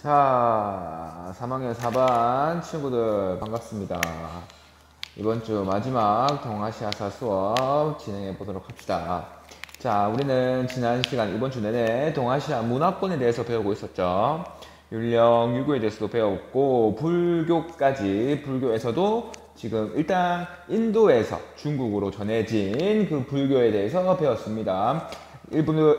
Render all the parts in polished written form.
자, 3학년 4반 친구들 반갑습니다. 이번 주 마지막 동아시아사 수업 진행해 보도록 합시다. 자, 우리는 지난 시간 이번 주 내내 동아시아 문화권에 대해서 배우고 있었죠. 율령, 유교에 대해서도 배웠고 불교까지, 불교에서도 지금 일단 인도에서 중국으로 전해진 그 불교에 대해서 배웠습니다.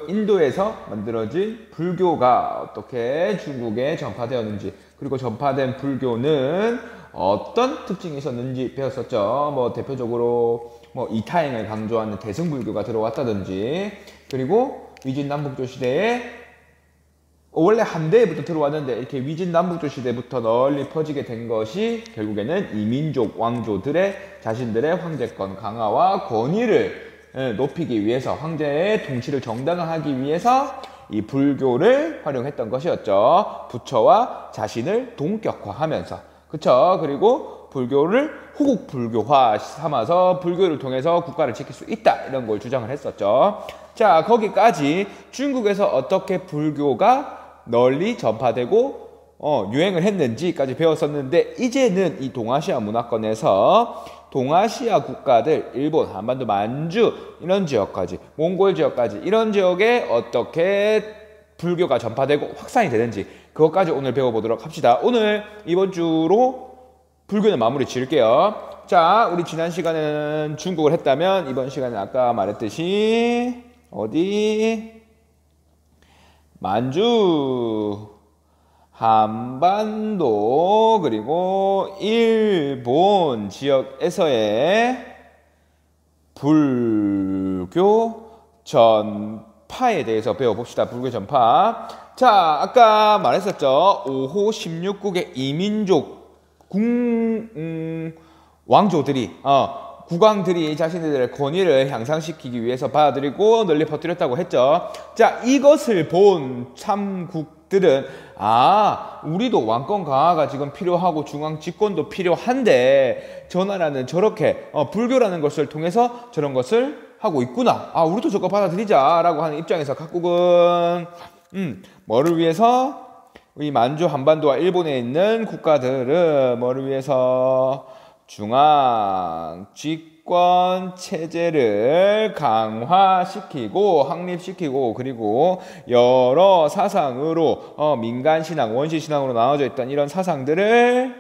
인도에서 만들어진 불교가 어떻게 중국에 전파되었는지, 그리고 전파된 불교는 어떤 특징이 있었는지 배웠었죠. 뭐 대표적으로 뭐 이타행을 강조하는 대승불교가 들어왔다든지, 그리고 위진남북조 시대에 원래 한대부터 들어왔는데 이렇게 위진남북조 시대부터 널리 퍼지게 된 것이 결국에는 이민족 왕조들의 자신들의 황제권 강화와 권위를 높이기 위해서, 황제의 통치를 정당화하기 위해서 이 불교를 활용했던 것이었죠. 부처와 자신을 동격화하면서, 그쵸? 그리고 불교를 후국 불교화 삼아서 불교를 통해서 국가를 지킬 수 있다, 이런 걸 주장을 했었죠. 자, 거기까지 중국에서 어떻게 불교가 널리 전파되고 유행을 했는지까지 배웠었는데, 이제는 이 동아시아 문화권에서 동아시아 국가들, 일본, 한반도, 만주 이런 지역까지, 몽골 지역까지 이런 지역에 어떻게 불교가 전파되고 확산이 되는지, 그것까지 오늘 배워보도록 합시다. 오늘 이번 주로 불교는 마무리 지을게요. 자, 우리 지난 시간에는 중국을 했다면 이번 시간은 아까 말했듯이 어디? 만주, 한반도, 그리고 일본 지역에서의 불교 전파에 대해서 배워봅시다. 불교 전파. 자, 아까 말했었죠. 5호 16국의 이민족 왕조들이, 국왕들이 자신들의 권위를 향상시키기 위해서 받아들이고 널리 퍼뜨렸다고 했죠. 자, 이것을 본 참국들은 우리도 왕권 강화가 지금 필요하고 중앙 집권도 필요한데 저 나라는 저렇게 불교라는 것을 통해서 저런 것을 하고 있구나, 우리도 저거 받아들이자 라고 하는 입장에서 각국은 뭐를 위해서? 이 만주, 한반도와 일본에 있는 국가들은 뭐를 위해서? 중앙 집권 체제를 강화시키고 확립시키고, 그리고 여러 사상으로 민간신앙, 원시신앙으로 나눠져 있던 이런 사상들을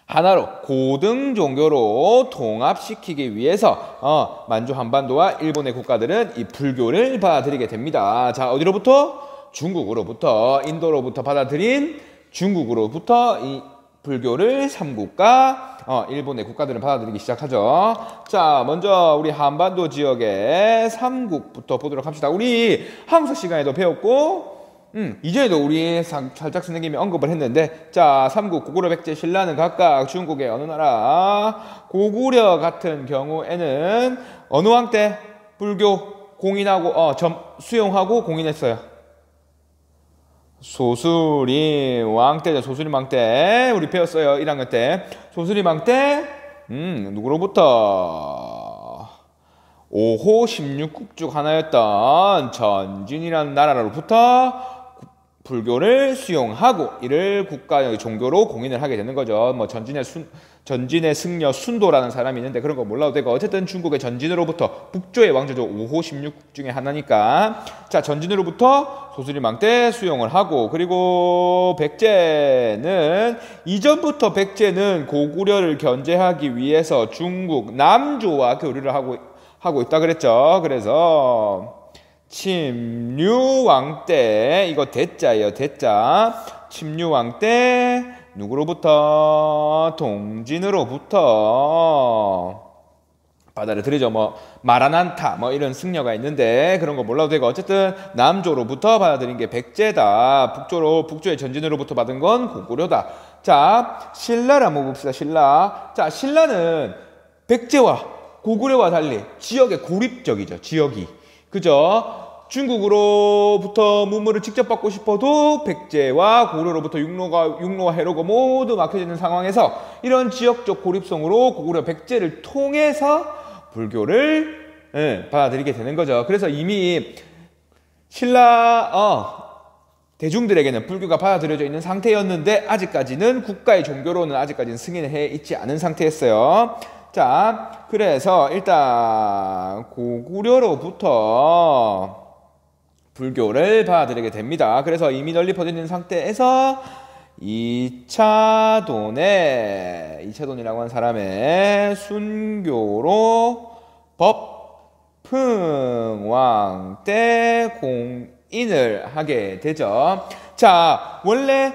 하나로 고등 종교로 통합시키기 위해서 만주, 한반도와 일본의 국가들은 이 불교를 받아들이게 됩니다. 자, 어디로부터? 중국으로부터, 인도로부터 받아들인 중국으로부터 이 불교를 삼국과 일본의 국가들은 받아들이기 시작하죠. 자, 먼저 우리 한반도 지역의 삼국부터 보도록 합시다. 우리 한국사 시간에도 배웠고 이전에도 우리 살짝 선생님이 언급을 했는데, 자, 삼국 고구려, 백제, 신라는 각각 중국의 어느 나라? 고구려 같은 경우에는 어느 왕 때 불교 공인하고 수용하고 공인했어요? 소수림 왕 때죠. 소수림 왕 때 우리 배웠어요. 1학년 때. 소수림 왕 때 누구로부터? 5호 16국 중 하나였던 전진이라는 나라로부터 불교를 수용하고 이를 국가의 종교로 공인을 하게 되는 거죠. 뭐 전진의 승려 순도라는 사람이 있는데 그런 거 몰라도 되고, 어쨌든 중국의 전진으로부터, 북조의 왕조죠. 5호 16국 중에 하나니까. 자, 전진으로부터 소수림 왕 때 수용을 하고, 그리고 백제는 이전부터 백제는 고구려를 견제하기 위해서 중국 남조와 교류를 하고 있다 그랬죠. 그래서 침류왕 때, 이거 대자예요. 대자. 침류왕 때 누구로부터? 동진으로부터 받아들이죠. 뭐 마라난타 이런 승려가 있는데 그런 거 몰라도 되고, 어쨌든 남조로부터 받아들인 게 백제다. 북조의 전진으로부터 받은 건 고구려다. 자, 신라를 한번 봅시다. 신라. 자, 신라는 백제와 고구려와 달리 지역에 고립적이죠. 지역이, 그죠? 중국으로부터 문물을 직접 받고 싶어도 백제와 고구려로부터 육로와 해로가 모두 막혀지는 상황에서 이런 지역적 고립성으로 고구려, 백제를 통해서 불교를 받아들이게 되는 거죠. 그래서 이미 신라 대중들에게는 불교가 받아들여져 있는 상태였는데 아직까지는 국가의 종교로는 아직까지는 승인을 해 있지 않은 상태였어요. 자, 그래서 일단 고구려로부터 불교를 받아들이게 됩니다. 그래서 이미 널리 퍼져 있는 상태에서 이차돈이라고 하는 사람의 순교로 법흥왕 때 공인을 하게 되죠. 자, 원래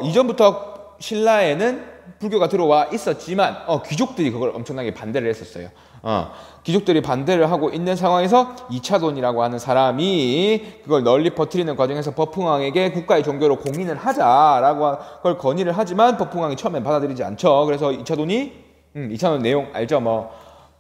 이전부터 신라에는 불교가 들어와 있었지만 귀족들이 그걸 엄청나게 반대를 했었어요. 귀족들이 반대를 하고 있는 상황에서 이차돈이라고 하는 사람이 그걸 널리 퍼뜨리는 과정에서 법흥왕에게 국가의 종교로 공인을 하자라고 그걸 건의를 하지만 법흥왕이 처음엔 받아들이지 않죠. 그래서 이차돈 내용 알죠? 뭐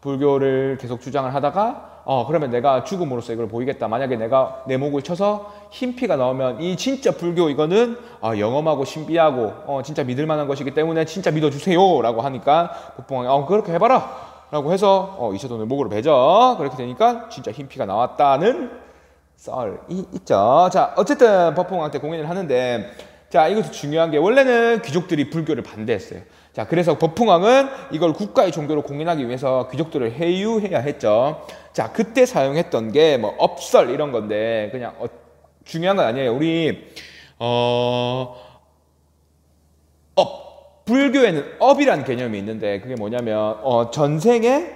불교를 계속 주장을 하다가 그러면 내가 죽음으로써 이걸 보이겠다. 만약에 내가 내 목을 쳐서 흰 피가 나오면 이 진짜 불교 이거는 영험하고 신비하고 진짜 믿을 만한 것이기 때문에 진짜 믿어주세요 라고 하니까 법흥왕이 그렇게 해봐라 라고 해서 이차돈을 목으로 베죠. 그렇게 되니까 진짜 흰 피가 나왔다는 썰이 있죠. 자, 어쨌든 법흥왕 때 공연을 하는데, 자, 이것도 중요한 게 원래는 귀족들이 불교를 반대했어요. 자, 그래서 법흥왕은 이걸 국가의 종교로 공인하기 위해서 귀족들을 회유해야 했죠. 자, 그때 사용했던 게 뭐 업설 이런 건데 그냥 중요한 건 아니에요. 우리 불교에는 업이라는 개념이 있는데 그게 뭐냐면 전생에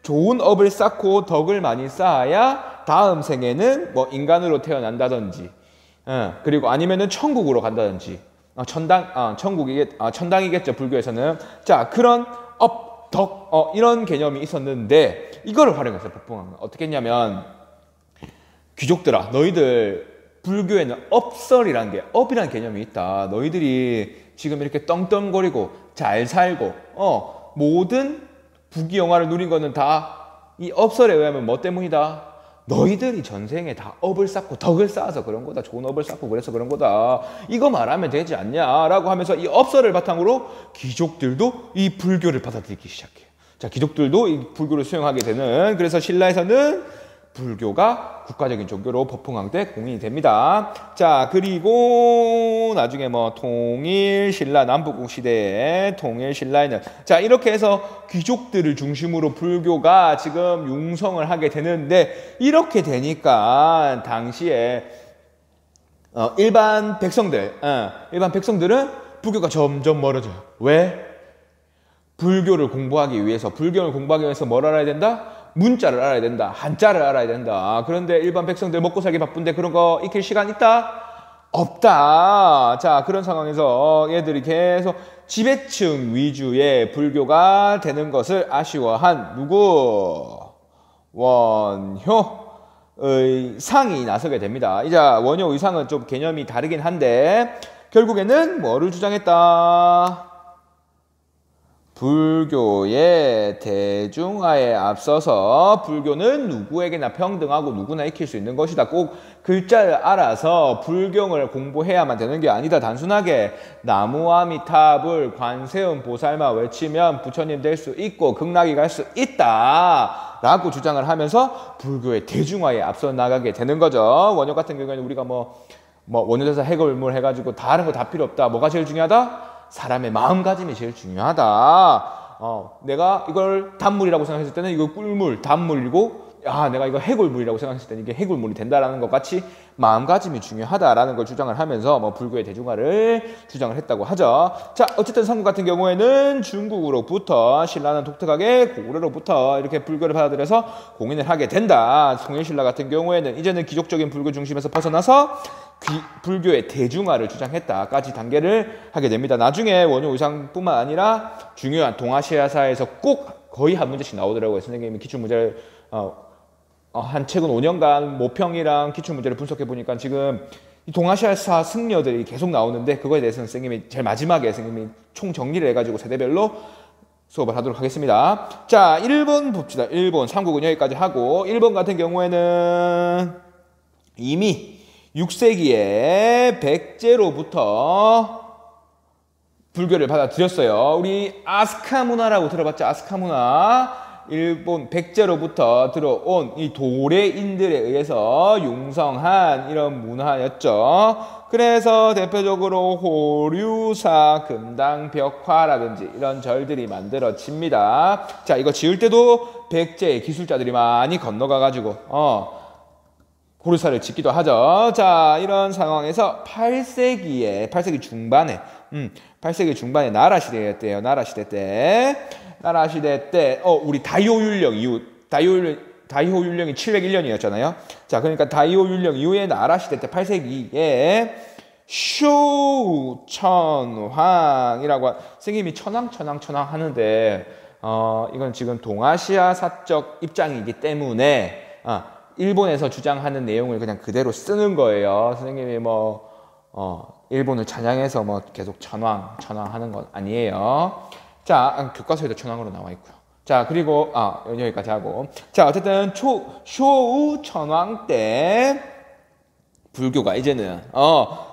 좋은 업을 쌓고 덕을 많이 쌓아야 다음 생에는 뭐 인간으로 태어난다든지 그리고 아니면은 천국으로 간다든지 천당이겠죠 불교에서는. 자, 그런 이런 개념이 있었는데 이거를 활용했어요. 법흥왕은 어떻게 했냐면 귀족들아, 너희들 불교에는 업이라는 개념이 있다. 너희들이 지금 이렇게 떵떵거리고 잘 살고 모든 부귀영화를 누린 거는 다 이 업설에 의하면 뭐 때문이다? 너희들이 전생에 다 업을 쌓고 덕을 쌓아서 그런 거다. 좋은 업을 쌓고 그래서 그런 거다. 이거 말하면 되지 않냐라고 하면서 이 업설을 바탕으로 귀족들도 이 불교를 받아들이기 시작해요. 자, 귀족들도 이 불교를 수용하게 되는, 그래서 신라에서는 불교가 국가적인 종교로 법흥왕 때 공인이 됩니다. 자, 그리고 나중에 뭐 통일신라 남북국 시대의 통일신라에는 자, 이렇게 해서 귀족들을 중심으로 불교가 지금 융성을 하게 되는데, 이렇게 되니까 당시에 일반 백성들은 불교가 점점 멀어져요. 왜? 불교를 공부하기 위해서 뭘 알아야 된다? 문자를 알아야 된다. 한자를 알아야 된다. 그런데 일반 백성들 먹고 살기 바쁜데 그런 거 익힐 시간 있다? 없다. 자, 그런 상황에서 얘들이 계속 지배층 위주의 불교가 되는 것을 아쉬워한 원효의상이 나서게 됩니다. 이제 원효의상은 좀 개념이 다르긴 한데 결국에는 뭐를 주장했다? 불교의 대중화에 앞서서 불교는 누구에게나 평등하고 누구나 익힐 수 있는 것이다. 꼭 글자를 알아서 불경을 공부해야만 되는 게 아니다. 단순하게 나무아미타불 관세음 보살마 외치면 부처님 될 수 있고 극락이 갈 수 있다 라고 주장을 하면서 불교의 대중화에 앞서 나가게 되는 거죠. 원효 같은 경우에는 우리가 원효대사 해골물 해가지고 다른 거 다 필요 없다. 뭐가 제일 중요하다? 사람의 마음가짐이 제일 중요하다. 내가 이걸 단물이라고 생각했을 때는 이거 꿀물, 단물이고, 내가 이거 해골물이라고 생각했을 때는 이게 해골물이 된다라는 것 같이 마음가짐이 중요하다라는 걸 주장을 하면서 불교의 대중화를 주장을 했다고 하죠. 자, 어쨌든 삼국 같은 경우에는 중국으로부터, 신라는 독특하게 고구려로부터 이렇게 불교를 받아들여서 공인을 하게 된다. 통일신라 같은 경우에는 이제는 기족적인 불교 중심에서 벗어나서 불교의 대중화를 주장했다까지 단계를 하게 됩니다. 나중에 원효의상뿐만 아니라 중요한 동아시아사에서 꼭 거의 한 문제씩 나오더라고요. 선생님이 기출문제를 한 최근 5년간 모평이랑 기출문제를 분석해 보니까 지금 이 동아시아사 승려들이 계속 나오는데 그거에 대해서는 선생님이 제일 마지막에 선생님이 총 정리를 해가지고 세대별로 수업을 하도록 하겠습니다. 자, 일본 봅시다. 일본 삼국은 여기까지 하고, 일본 같은 경우에는 이미 6세기에 백제로부터 불교를 받아들였어요. 우리 아스카 문화라고 들어봤죠? 아스카 문화. 일본 백제로부터 들어온 이 도래인들에 의해서 융성한 이런 문화였죠. 그래서 대표적으로 호류사, 금당, 벽화라든지 이런 절들이 만들어집니다. 자, 이거 지을 때도 백제의 기술자들이 많이 건너가가지고 호류사를 짓기도 하죠. 자, 이런 상황에서 8세기 중반에 8세기 중반에 나라시대 때예요. 나라시대 때 우리 다이오율령 이후 다이호율령이 701년이었잖아요. 자, 그러니까 다이호율령 이후에 나라시대 때 8세기에 쇼천황이라고 선생님이 천황 하는데 이건 지금 동아시아 사적 입장이기 때문에 일본에서 주장하는 내용을 그냥 그대로 쓰는 거예요. 선생님이 일본을 찬양해서 계속 천황 하는 건 아니에요. 자, 교과서에도 천황으로 나와 있고요. 자, 그리고 여기까지 하고, 자, 어쨌든 쇼우 천황 때 불교가 이제는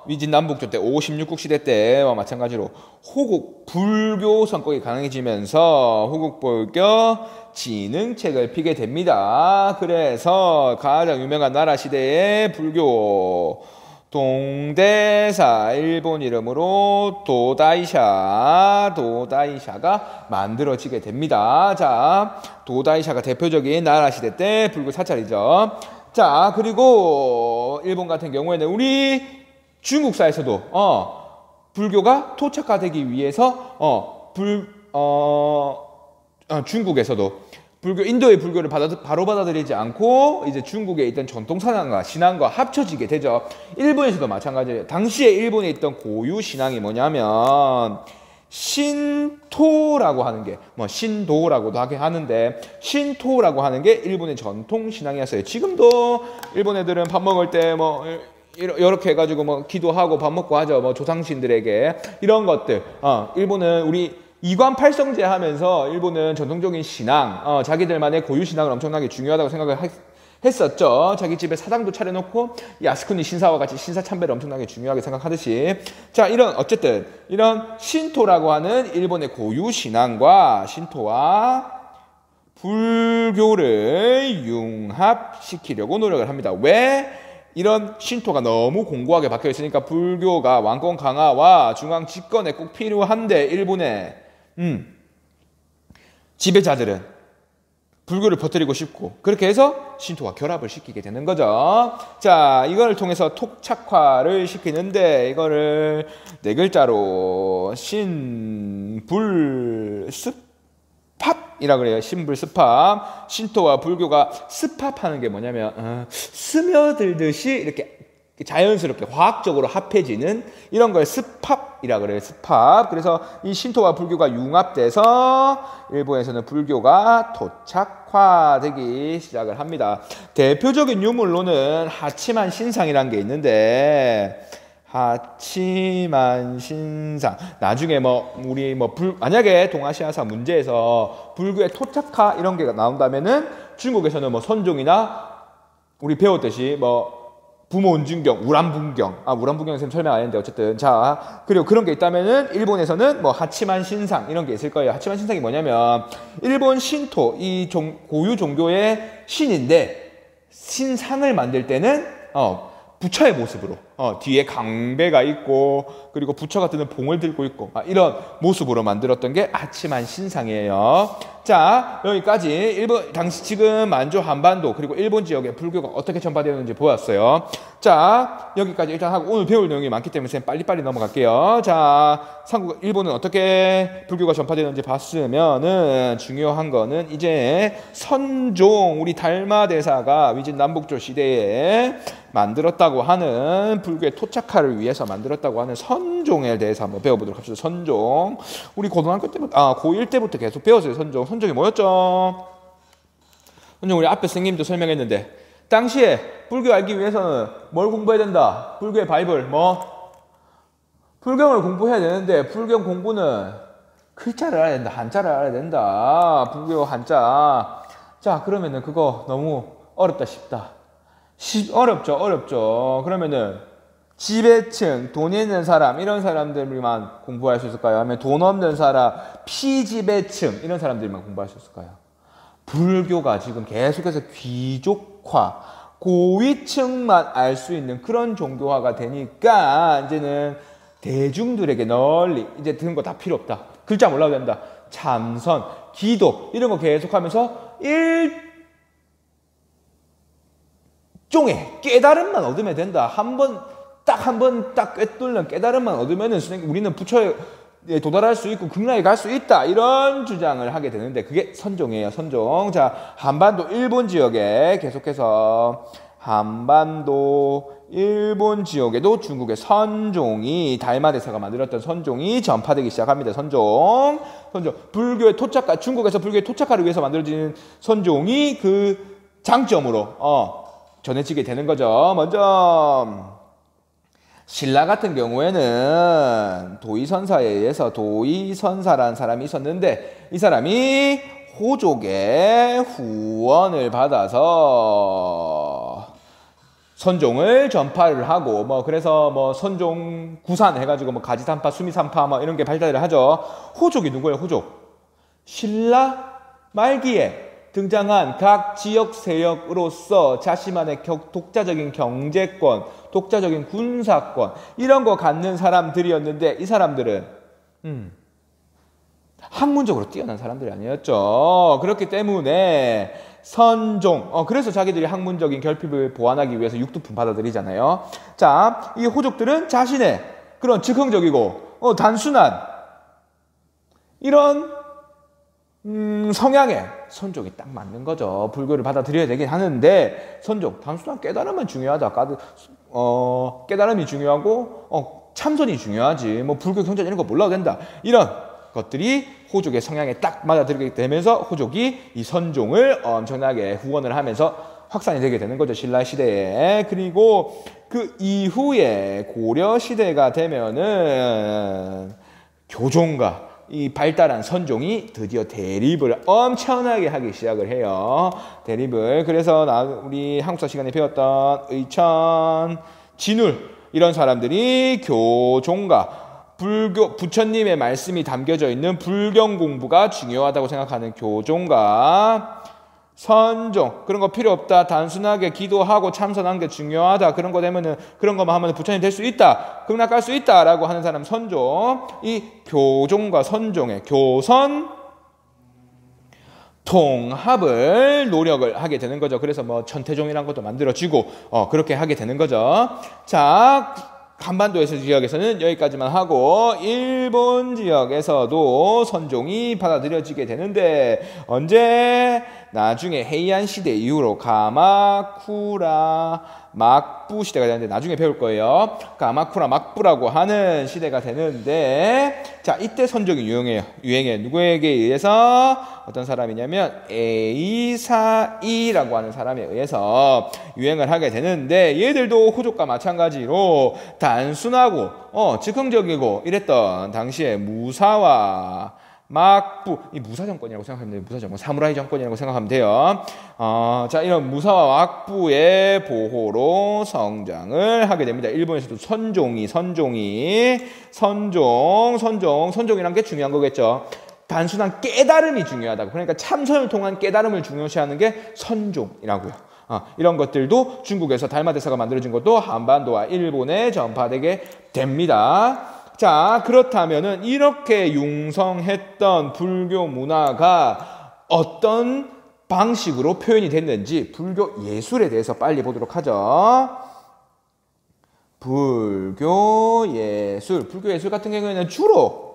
위진 남북조 때 56국 시대 때 마찬가지로 호국 불교 성격이 강해지면서 호국 불교 진흥책을 피게 됩니다. 그래서 가장 유명한 나라 시대의 불교 동대사, 일본 이름으로 도다이샤가 만들어지게 됩니다. 자, 도다이샤가 대표적인 나라 시대 때 불교 사찰이죠. 자, 그리고 일본 같은 경우에는 우리 중국사에서도 불교가 토착화되기 위해서 중국에서도 인도의 불교를 바로 받아들이지 않고 이제 중국에 있던 전통 신앙과 합쳐지게 되죠. 일본에서도 마찬가지예요. 당시에 일본에 있던 고유 신앙이 뭐냐면 신토라고 하는 게 신도라고도 하는데 신토라고 하는 게 일본의 전통 신앙이었어요. 지금도 일본 애들은 밥 먹을 때 이렇게 해가지고 기도하고 밥 먹고 하죠. 조상신들에게 이런 것들. 일본은 우리 이관팔성제 하면서 일본은 전통적인 신앙, 자기들만의 고유 신앙을 엄청나게 중요하다고 생각을 했었죠. 자기 집에 사당도 차려놓고 야스쿠니 신사와 같이 신사참배를 엄청나게 중요하게 생각하듯이. 자, 어쨌든 이런 신토라고 하는 일본의 고유 신앙과 신토와 불교를 융합시키려고 노력을 합니다. 왜? 이런 신토가 너무 공고하게 박혀 있으니까 불교가 왕권 강화와 중앙 집권에 꼭 필요한데 일본의 지배자들은 불교를 퍼뜨리고 싶고 그렇게 해서 신토와 결합을 시키게 되는 거죠. 자, 이걸 통해서 토착화를 시키는데 이거를 네 글자로 신불습합이라 그래요. 신불습합. 신토와 불교가 습합하는 게 뭐냐면 스며들듯이 이렇게 자연스럽게 화학적으로 합해지는 이런 걸 습합이라 그래요. 습합. 그래서 이 신토와 불교가 융합돼서 일본에서는 불교가 토착화되기 시작을 합니다. 대표적인 유물로는 하치만 신상이라는 게 있는데 하치만 신상. 나중에 우리 만약에 동아시아사 문제에서 불교의 토착화 이런 게 나온다면은 중국에서는 선종이나 우리 배웠듯이 부모 은준경, 우람분경. 우람분경 선생님 설명 안 했는데 어쨌든. 자, 그리고 그런 게 있다면은 일본에서는 하치만 신상 이런 게 있을 거예요. 하치만 신상이 뭐냐면 일본 신토 이 고유 종교의 신인데 신상을 만들 때는 부처의 모습으로 뒤에 강배가 있고 그리고 부처가 드는 봉을 들고 있고 이런 모습으로 만들었던 게 하치만 신상이에요. 자, 여기까지 당시 지금 만주 한반도 그리고 일본 지역에 불교가 어떻게 전파되었는지 보았어요. 자, 여기까지 일단 하고 오늘 배울 내용이 많기 때문에 빨리빨리 넘어갈게요. 자, 일본은 어떻게 불교가 전파되는지 봤으면은 중요한 거는 이제 선종 우리 달마대사가 위진 남북조 시대에 만들었다고 하는 불교의 토착화를 위해서 만들었다고 하는 선종에 대해서 한번 배워보도록 합시다. 선종. 우리 고등학교 때부터 고1 때부터 계속 배웠어요. 선종이 뭐였죠? 선종 우리 앞에 선생님도 설명했는데 당시에 불교 알기 위해서는 뭘 공부해야 된다? 불교의 바이블 불경을 공부해야 되는데 불경 공부는 글자를 알아야 된다. 한자를 알아야 된다. 불교 한자. 자, 그러면은 그거 너무 어렵다 싶다. 어렵죠. 그러면은 지배층, 돈 있는 사람 이런 사람들만 공부할 수 있을까요? 아니면 돈 없는 사람, 피지배층 이런 사람들만 공부할 수 있을까요? 불교가 지금 계속해서 귀족화, 고위층만 알 수 있는 그런 종교화가 되니까 이제는 대중들에게 널리 이제 듣는 거 다 필요 없다. 글자 몰라도 된다. 참선, 기도 이런 거 계속하면서 일종의 깨달음만 얻으면 된다. 한 번 딱 꿰뚫는 깨달음만 얻으면은 우리는 부처에 도달할 수 있고 극락에 갈 수 있다. 이런 주장을 하게 되는데 그게 선종이에요. 선종. 자, 한반도 일본 지역에 계속해서 한반도 일본 지역에도 중국의 선종이 달마대사가 만들었던 선종이 전파되기 시작합니다. 선종. 불교의 토착화, 중국에서 불교의 토착화를 위해서 만들어진 선종이 그 장점으로 전해지게 되는 거죠. 먼저 신라 같은 경우에는 도의선사에 의해서 도의선사라는 사람이 있었는데 이 사람이 호족의 후원을 받아서 선종을 전파를 하고 그래서 선종 구산 해가지고 가지산파, 수미산파 이런 게 발달을 하죠. 호족이 누구예요? 호족. 신라 말기에 등장한 각 지역 세력으로서 자신만의 독자적인 경제권, 독자적인 군사권 이런 거 갖는 사람들이었는데 이 사람들은 학문적으로 뛰어난 사람들이 아니었죠. 그렇기 때문에 선종, 그래서 자기들이 학문적인 결핍을 보완하기 위해서 육두품 받아들이잖아요. 자, 이 호족들은 자신의 그런 즉흥적이고 단순한 이런 성향에 선종이 딱 맞는 거죠. 불교를 받아들여야 되긴 하는데 선종, 단순한 깨달음은 중요하다. 깨달음이 중요하고 참선이 중요하지. 불교 경전 이런 거 몰라도 된다. 이런 것들이 호족의 성향에 딱 맞아들게 되면서 호족이 이 선종을 엄청나게 후원을 하면서 확산이 되게 되는 거죠. 신라 시대에. 그리고 그 이후에 고려 시대가 되면은 교종과 이 발달한 선종이 드디어 대립을 엄청나게 하기 시작을 해요. 대립을. 그래서 우리 한국사 시간에 배웠던 의천, 진울 이런 사람들이 교종과 불교, 부처님의 말씀이 담겨져 있는 불경 공부가 중요하다고 생각하는 교종과 선종, 그런 거 필요 없다. 단순하게 기도하고 참선한 게 중요하다. 그런 거 되면은, 그런 거만 하면 부처님 될 수 있다. 극락 갈 수 있다. 라고 하는 사람 선종. 이 교종과 선종의 교선 통합을 노력을 하게 되는 거죠. 그래서 천태종이라는 것도 만들어지고, 그렇게 하게 되는 거죠. 자, 한반도에서 지역에서는 여기까지만 하고 일본 지역에서도 선종이 받아들여지게 되는데 언제? 나중에 헤이안 시대 이후로 가마쿠라 막부 시대가 되는데 나중에 배울 거예요. 가마쿠라 막부라고 하는 시대가 되는데 자, 이때 선종이 유행해요. 누구에게 의해서? 어떤 사람이냐면 에이사이라고 하는 사람에 의해서 유행을 하게 되는데 얘들도 호족과 마찬가지로 단순하고 즉흥적이고 이랬던 당시에 무사와 막부, 이 무사 정권이라고 생각하면 돼요. 무사 정권, 사무라이 정권이라고 생각하면 돼요. 자, 이런 무사와 막부의 보호로 성장을 하게 됩니다. 일본에서도 선종이란 게 중요한 거겠죠. 단순한 깨달음이 중요하다고. 그러니까 참선을 통한 깨달음을 중요시하는 게 선종이라고요. 이런 것들도 중국에서 달마대사가 만들어진 것도 한반도와 일본에 전파되게 됩니다. 자, 그렇다면은 이렇게 융성했던 불교 문화가 어떤 방식으로 표현이 됐는지 불교 예술에 대해서 빨리 보도록 하죠. 불교 예술 같은 경우에는 주로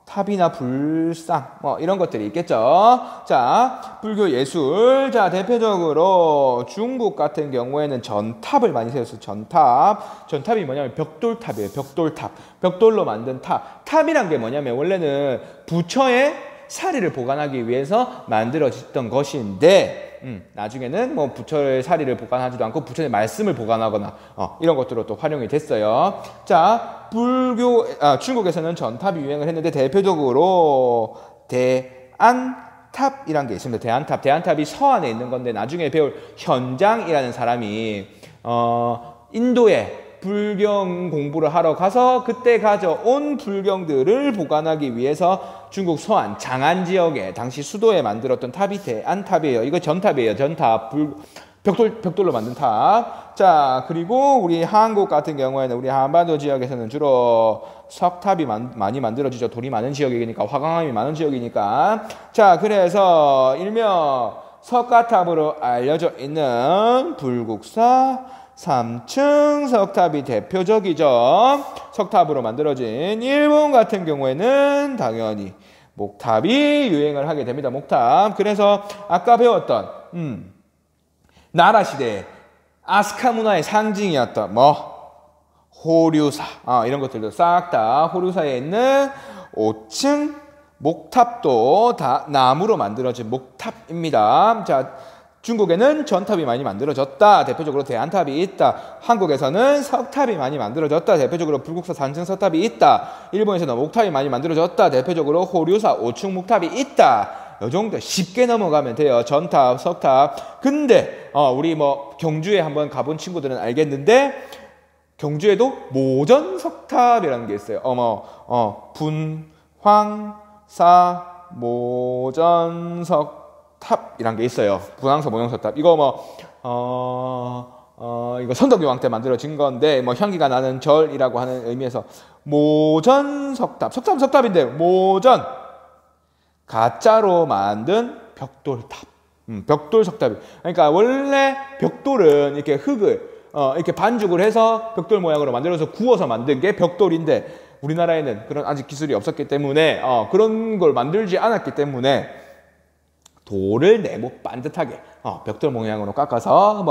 탑이나 불상 이런 것들이 있겠죠. 자, 불교 예술. 자, 대표적으로 중국 같은 경우에는 전탑을 많이 세웠어요. 전탑이 뭐냐면 벽돌탑이에요. 벽돌로 만든 탑. 탑이란 게 뭐냐면 원래는 부처의 사리를 보관하기 위해서 만들어졌던 것인데 나중에는 부처의 사리를 보관하지도 않고 부처의 말씀을 보관하거나 이런 것들로 또 활용이 됐어요. 자, 중국에서는 전탑이 유행을 했는데 대표적으로 대안탑이란 게 있습니다. 대안탑이 서안에 있는 건데 나중에 배울 현장이라는 사람이 인도의 불경 공부를 하러 가서 그때 가져온 불경들을 보관하기 위해서 중국 서안 장안 지역에 당시 수도에 만들었던 탑이 대안탑이에요. 이거 전탑이에요. 전탑. 벽돌로 만든 탑. 자, 그리고 우리 한국 같은 경우에는 우리 한반도 지역에서는 주로 석탑이 많이 만들어지죠. 돌이 많은 지역이니까, 화강암이 많은 지역이니까. 자, 그래서 일명 석가탑으로 알려져 있는 불국사 3층 석탑이 대표적이죠. 석탑으로 만들어진 일본 같은 경우에는 당연히 목탑이 유행을 하게 됩니다. 목탑. 그래서 아까 배웠던 나라 시대에 아스카 문화의 상징이었던 호류사 이런 것들도 싹 다 호류사에 있는 5층 목탑도 다 나무로 만들어진 목탑입니다. 자, 중국에는 전탑이 많이 만들어졌다. 대표적으로 대안탑이 있다. 한국에서는 석탑이 많이 만들어졌다. 대표적으로 불국사 3층 석탑이 있다. 일본에서는 목탑이 많이 만들어졌다. 대표적으로 호류사 5층 목탑이 있다. 이 정도 쉽게 넘어가면 돼요. 전탑, 석탑. 근데 우리 경주에 한번 가본 친구들은 알겠는데 경주에도 모전석탑이라는 게 있어요. 분황사 모전석탑이란 게 있어요. 분황사 모전석탑. 이거 이거 선덕여왕 때 만들어진 건데 향기가 나는 절이라고 하는 의미에서 모전석탑. 석탑인데 모전 가짜로 만든 벽돌탑. 벽돌석탑이. 그러니까 원래 벽돌은 이렇게 흙을 이렇게 반죽을 해서 벽돌 모양으로 만들어서 구워서 만든 게 벽돌인데 우리나라에는 그런 아직 기술이 없었기 때문에 그런 걸 만들지 않았기 때문에 돌을 네모 반듯하게 벽돌 모양으로 깎아서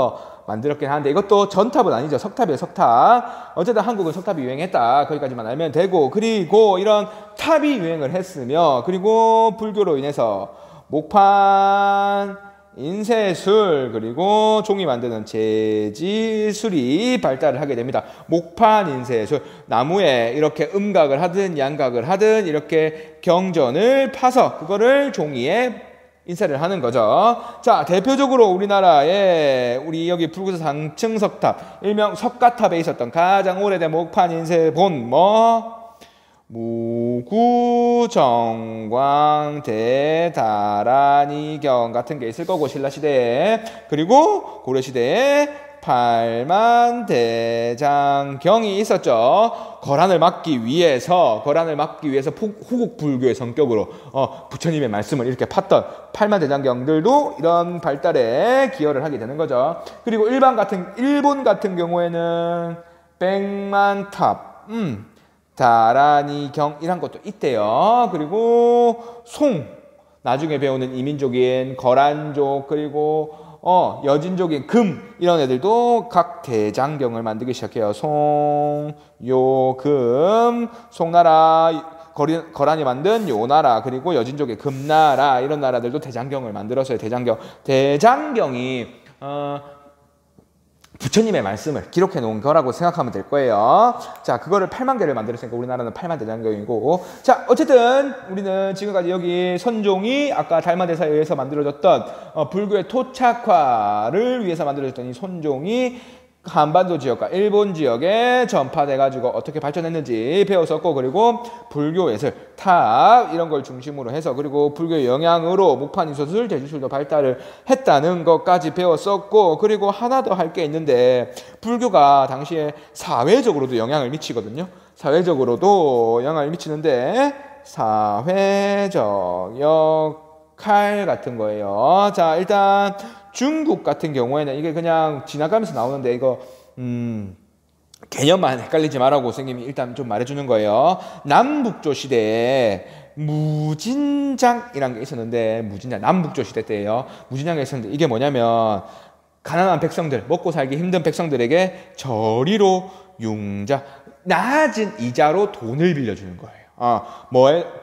만들었긴 하는데 이것도 전탑은 아니죠. 석탑이에요. 석탑. 어쨌든 한국은 석탑이 유행했다. 거기까지만 알면 되고 그리고 이런 탑이 유행을 했으며 그리고 불교로 인해서 목판, 인쇄술 그리고 종이 만드는 재지술이 발달을 하게 됩니다. 목판, 인쇄술. 나무에 이렇게 음각을 하든 양각을 하든 이렇게 경전을 파서 그거를 종이에 인쇄를 하는 거죠. 자, 대표적으로 우리나라에 우리 여기 불국사 3층 석탑, 일명 석가탑에 있었던 가장 오래된 목판 인쇄본 무구정광 대다란이경 같은 게 있을 거고 신라시대에 그리고 고려시대에 팔만대장경이 있었죠. 거란을 막기 위해서 후국 불교의 성격으로 부처님의 말씀을 이렇게 팠던 팔만대장경들도 이런 발달에 기여를 하게 되는 거죠. 그리고 일본 같은 경우에는 백만탑, 다란이경 이런 것도 있대요. 그리고 나중에 배우는 이민족인 거란족 그리고 여진족인 금 이런 애들도 각 대장경을 만들기 시작해요. 금, 송나라, 거란이 만든 요나라 그리고 여진족의 금나라 이런 나라들도 대장경을 만들었어요. 대장경이 부처님의 말씀을 기록해 놓은 거라고 생각하면 될 거예요. 자, 그거를 8만 개를 만들었으니까 우리나라는 8만 대장경이고. 자, 어쨌든 우리는 지금까지 여기 선종이 아까 달마대사에 의해서 만들어졌던 불교의 토착화를 위해서 만들어졌던 이 선종이 한반도 지역과 일본 지역에 전파돼가지고 어떻게 발전했는지 배웠었고 그리고 불교 예술, 탑 이런 걸 중심으로 해서 그리고 불교의 영향으로 목판 인쇄술, 재주술도 발달을 했다는 것까지 배웠었고 그리고 하나 더 할 게 있는데 불교가 당시에 사회적으로도 영향을 미치거든요. 사회적으로도 영향을 미치는데 사회적 역할 같은 거예요. 자, 일단 중국 같은 경우에는 이게 그냥 지나가면서 나오는데 이거 개념만 헷갈리지 말라고 선생님이 일단 좀 말해주는 거예요. 남북조 시대에 무진장이라는 게 있었는데 무진장 남북조 시대 때예요. 무진장이 있었는데 이게 뭐냐면 가난한 백성들 먹고 살기 힘든 백성들에게 저리로 융자 낮은 이자로 돈을 빌려주는 거예요.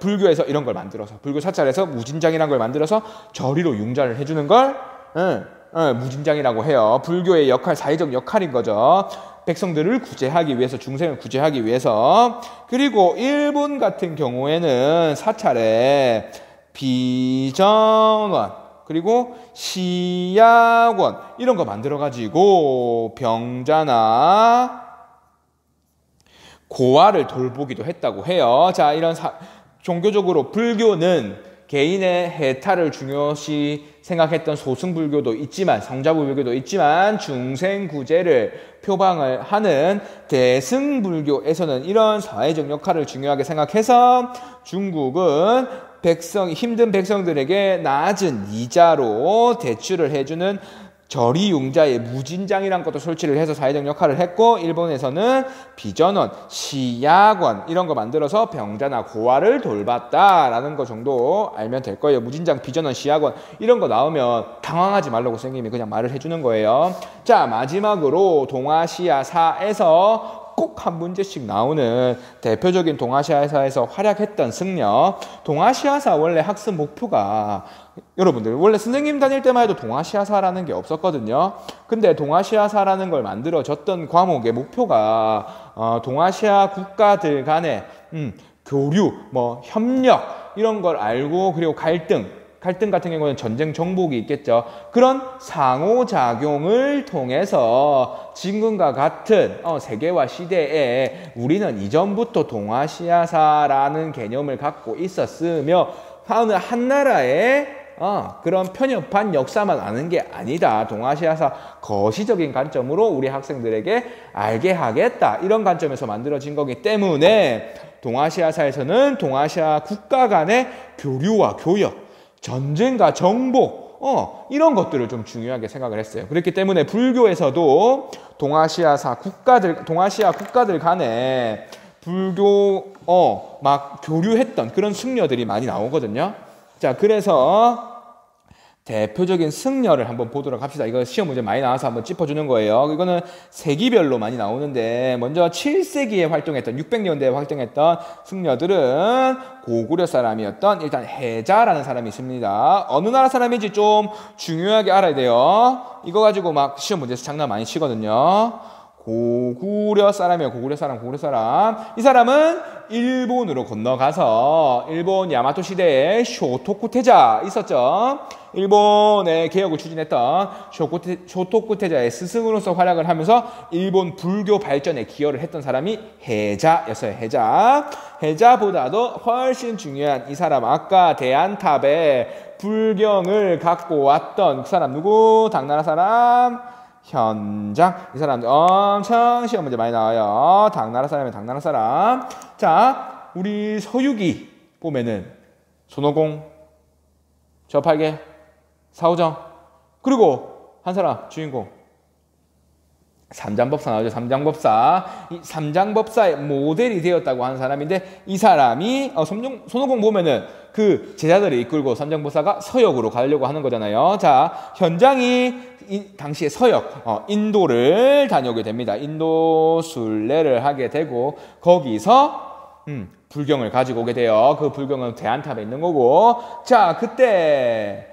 불교에서 이런 걸 만들어서 불교 사찰에서 무진장이라는 걸 만들어서 저리로 융자를 해주는 걸 무진장이라고 해요. 불교의 역할, 사회적 역할인 거죠. 백성들을 구제하기 위해서, 중생을 구제하기 위해서. 그리고 일본 같은 경우에는 사찰에 비전원 그리고 시약원 이런 거 만들어 가지고 병자나 고아를 돌보기도 했다고 해요. 자, 이런 종교적으로 불교는 개인의 해탈을 중요시 생각했던 소승불교도 있지만, 성자불교도 있지만, 중생구제를 표방을 하는 대승불교에서는 이런 사회적 역할을 중요하게 생각해서 중국은 힘든 백성들에게 낮은 이자로 대출을 해주는 저리융자의 무진장이란 것도 설치를 해서 사회적 역할을 했고, 일본에서는 비전원, 시약원 이런 거 만들어서 병자나 고아를 돌봤다라는 거 정도 알면 될 거예요. 무진장, 비전원, 시약원 이런 거 나오면 당황하지 말라고 선생님이 그냥 말을 해주는 거예요. 자, 마지막으로 동아시아사에서 꼭 한 문제씩 나오는 대표적인 동아시아사에서 활약했던 승려. 동아시아사 원래 학습 목표가, 여러분들 원래 선생님 다닐 때만 해도 동아시아사라는 게 없었거든요. 근데 동아시아사라는 걸 만들어졌던 과목의 목표가 동아시아 국가들 간의 교류, 뭐 협력 이런 걸 알고, 그리고 갈등 같은 경우는 전쟁 정복이 있겠죠. 그런 상호작용을 통해서 지금과 같은 세계화 시대에 우리는 이전부터 동아시아사라는 개념을 갖고 있었으며, 어느 한 나라의 그런 편협한 역사만 아는 게 아니다. 동아시아사 거시적인 관점으로 우리 학생들에게 알게 하겠다. 이런 관점에서 만들어진 거기 때문에 동아시아사에서는 동아시아 국가 간의 교류와 교역, 전쟁과 정복, 이런 것들을 좀 중요하게 생각을 했어요. 그렇기 때문에 불교에서도 동아시아 국가들 간에 불교, 막 교류했던 그런 승려들이 많이 나오거든요. 자, 그래서 대표적인 승려를 한번 보도록 합시다. 이거 시험 문제 많이 나와서 한번 짚어주는 거예요. 이거는 세기별로 많이 나오는데, 먼저 7세기에 활동했던, 600년대에 활동했던 승려들은 고구려 사람이었던 일단 해자라는 사람이 있습니다. 어느 나라 사람인지 좀 중요하게 알아야 돼요. 이거 가지고 막 시험 문제에서 장난 많이 치거든요. 고구려 사람이에요. 고구려 사람. 이 사람은 일본으로 건너가서 일본 야마토 시대에 쇼토쿠 태자 있었죠. 일본의 개혁을 추진했던 쇼토쿠 태자의 스승으로서 활약을 하면서 일본 불교 발전에 기여를 했던 사람이 해자였어요. 해자보다도 훨씬 중요한 이 사람, 아까 대안탑에 불경을 갖고 왔던 그 사람 누구? 당나라 사람 현장. 이 사람들 엄청 시험 문제 많이 나와요. 당나라 사람이면 당나라 사람. 자, 우리 서유기 보면은 손오공, 저팔계, 사오정, 그리고 한 사람 주인공 삼장법사 나오죠. 삼장법사. 이 삼장법사의 모델이 되었다고 하는 사람인데, 이 사람이 손오공 보면은 그 제자들을 이끌고 삼장법사가 서역으로 가려고 하는 거잖아요. 자, 현장이 당시에 서역, 인도를 다녀오게 됩니다. 인도 순례를 하게 되고, 거기서 불경을 가지고 오게 돼요. 그 불경은 대안탑에 있는 거고. 자, 그때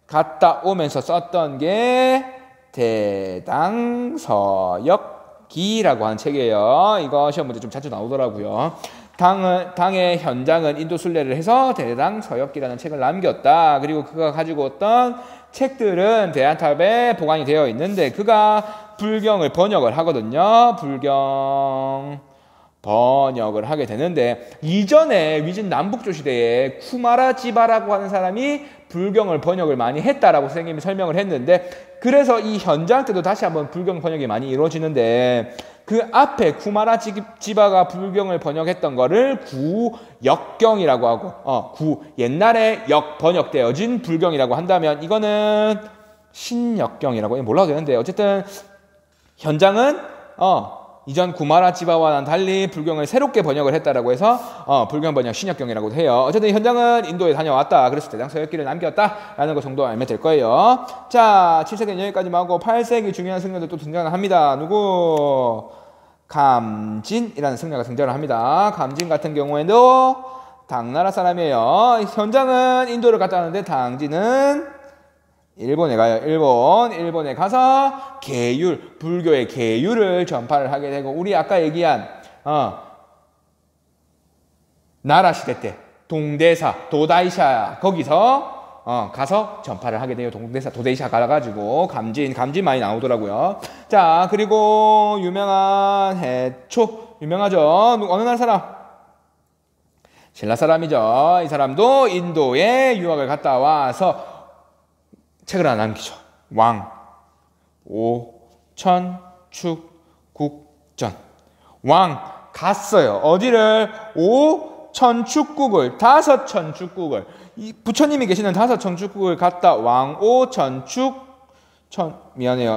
갔다 오면서 썼던 게 대당서역기라고 하는 책이에요. 이거 시험 문제 좀 자주 나오더라고요. 당의 현장은 인도 순례를 해서 대당서역기라는 책을 남겼다. 그리고 그가 가지고 왔던 책들은 대안탑에 보관이 되어 있는데, 그가 불경을 번역을 하거든요. 불경 번역을 하게 되는데, 이전에 위진 남북조 시대에 쿠마라지바라고 하는 사람이 불경을 번역을 많이 했다라고 선생님이 설명을 했는데, 그래서 이 현장 때도 다시 한번 불경 번역이 많이 이루어지는데, 그 앞에 쿠마라지바가 불경을 번역했던 거를 구역경이라고 하고, 옛날에 번역되어진 불경이라고 한다면, 이거는 신역경이라고 몰라도 되는데, 어쨌든 현장은 이전 구마라지바와는 달리 불경을 새롭게 번역을 했다라고 해서 불경 번역 신역경이라고 해요. 어쨌든 현장은 인도에 다녀왔다. 그래서 대당서역기를 남겼다라는 거 정도 알면 될 거예요. 자, 7세기는 여기까지만 하고 8세기 중요한 승려들 또 등장을 합니다. 누구? 감진이라는 승려가 등장을 합니다. 감진 같은 경우에도 당나라 사람이에요. 현장은 인도를 갔다 왔는데 당진은 일본에 가요. 일본에 가서 불교의 계율을 전파를 하게 되고, 우리 아까 얘기한 나라 시대 때 도다이샤 거기서 가서 전파를 하게 돼요. 도다이샤 가가지고 감진 많이 나오더라고요. 자, 그리고 유명한 해초 유명하죠. 어느 나라 사람? 신라 사람이죠. 이 사람도 인도에 유학을 갔다 와서 책을 하나 남기죠. 왕 오천축국전. 왕 갔어요. 어디를? 오천축국을, 5천축국을, 부처님이 계시는 5천축국을 갔다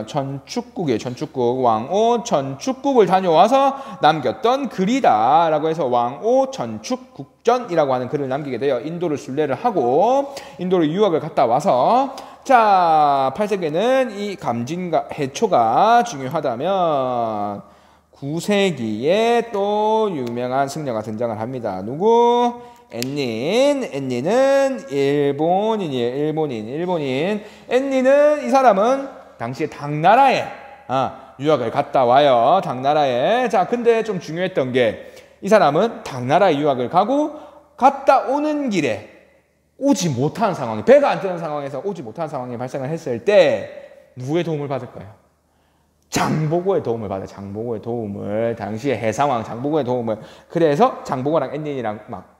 천축국이에요. 천축국. 왕오 천축국을 다녀와서 남겼던 글이다 라고 해서 왕오 천축국전이라고 하는 글을 남기게 돼요. 인도를 순례를 하고 인도로 유학을 갔다 와서, 자 8세기에는 이 감진과 해초가 중요하다면 9세기에 또 유명한 승려가 등장을 합니다. 누구? 앤니는 일본인이에요. 일본인. 앤니는, 이 사람은 당시에 당나라에 유학을 갔다 와요. 당나라에. 자, 근데 좀 중요했던 게, 이 사람은 당나라에 유학을 가고 갔다 오는 길에 오지 못하는 상황이, 배가 안 뜨는 상황에서 오지 못하는 상황이 발생을 했을 때 누구의 도움을 받을까요? 장보고의 도움을 받아요. 장보고의 도움을. 당시에 해상왕 장보고의 도움을. 그래서 장보고랑 앤닌이랑 막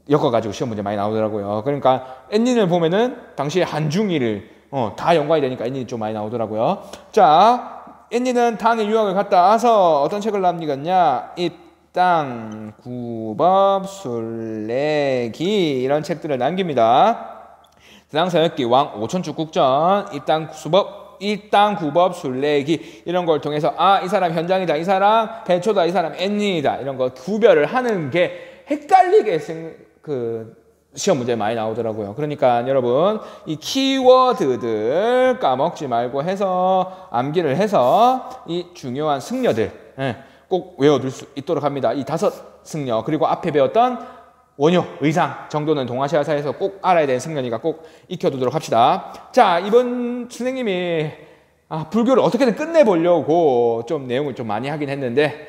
엮어가지고 시험 문제 많이 나오더라고요. 그러니까 앤닌을 보면은 당시에 한중일을 다 연관이 되니까 앤닌이 좀 많이 나오더라고요. 자, 앤닌은 당에 유학을 갔다 와서 어떤 책을 남기겠냐? 입당, 구법, 술래기 이런 책들을 남깁니다. 대당서역기, 왕 오천축국전, 입당, 구법, 술래기 이런 걸 통해서 이 사람 현장이다, 이 사람 배초다, 이 사람 앤니이다, 이런 거 구별을 하는 게 헷갈리게 시험 문제 많이 나오더라고요. 그러니까 여러분 이 키워드들 까먹지 말고 해서 암기를 해서 이 중요한 승려들 꼭 외워둘 수 있도록 합니다. 이 5 승려, 그리고 앞에 배웠던 원효, 의상 정도는 동아시아사에서 꼭 알아야 되는 승려니까 꼭 익혀두도록 합시다. 자, 이번 선생님이 불교를 어떻게든 끝내보려고 좀 내용을 좀 많이 하긴 했는데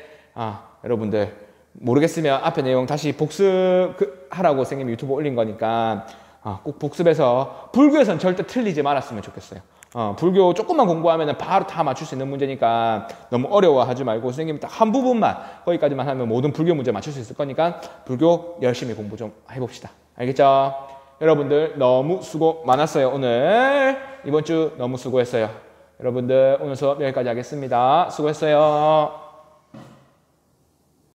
여러분들 모르겠으면 앞에 내용 다시 복습하라고 선생님이 유튜브 올린 거니까 꼭 복습해서, 불교에서는 절대 틀리지 말았으면 좋겠어요. 불교 조금만 공부하면 바로 다 맞출 수 있는 문제니까 너무 어려워하지 말고 선생님이 딱 한 부분만, 거기까지만 하면 모든 불교 문제 맞출 수 있을 거니까 불교 열심히 공부 좀 해봅시다. 알겠죠? 여러분들 너무 수고 많았어요. 오늘 이번 주 너무 수고했어요. 여러분들 오늘 수업 여기까지 하겠습니다. 수고했어요.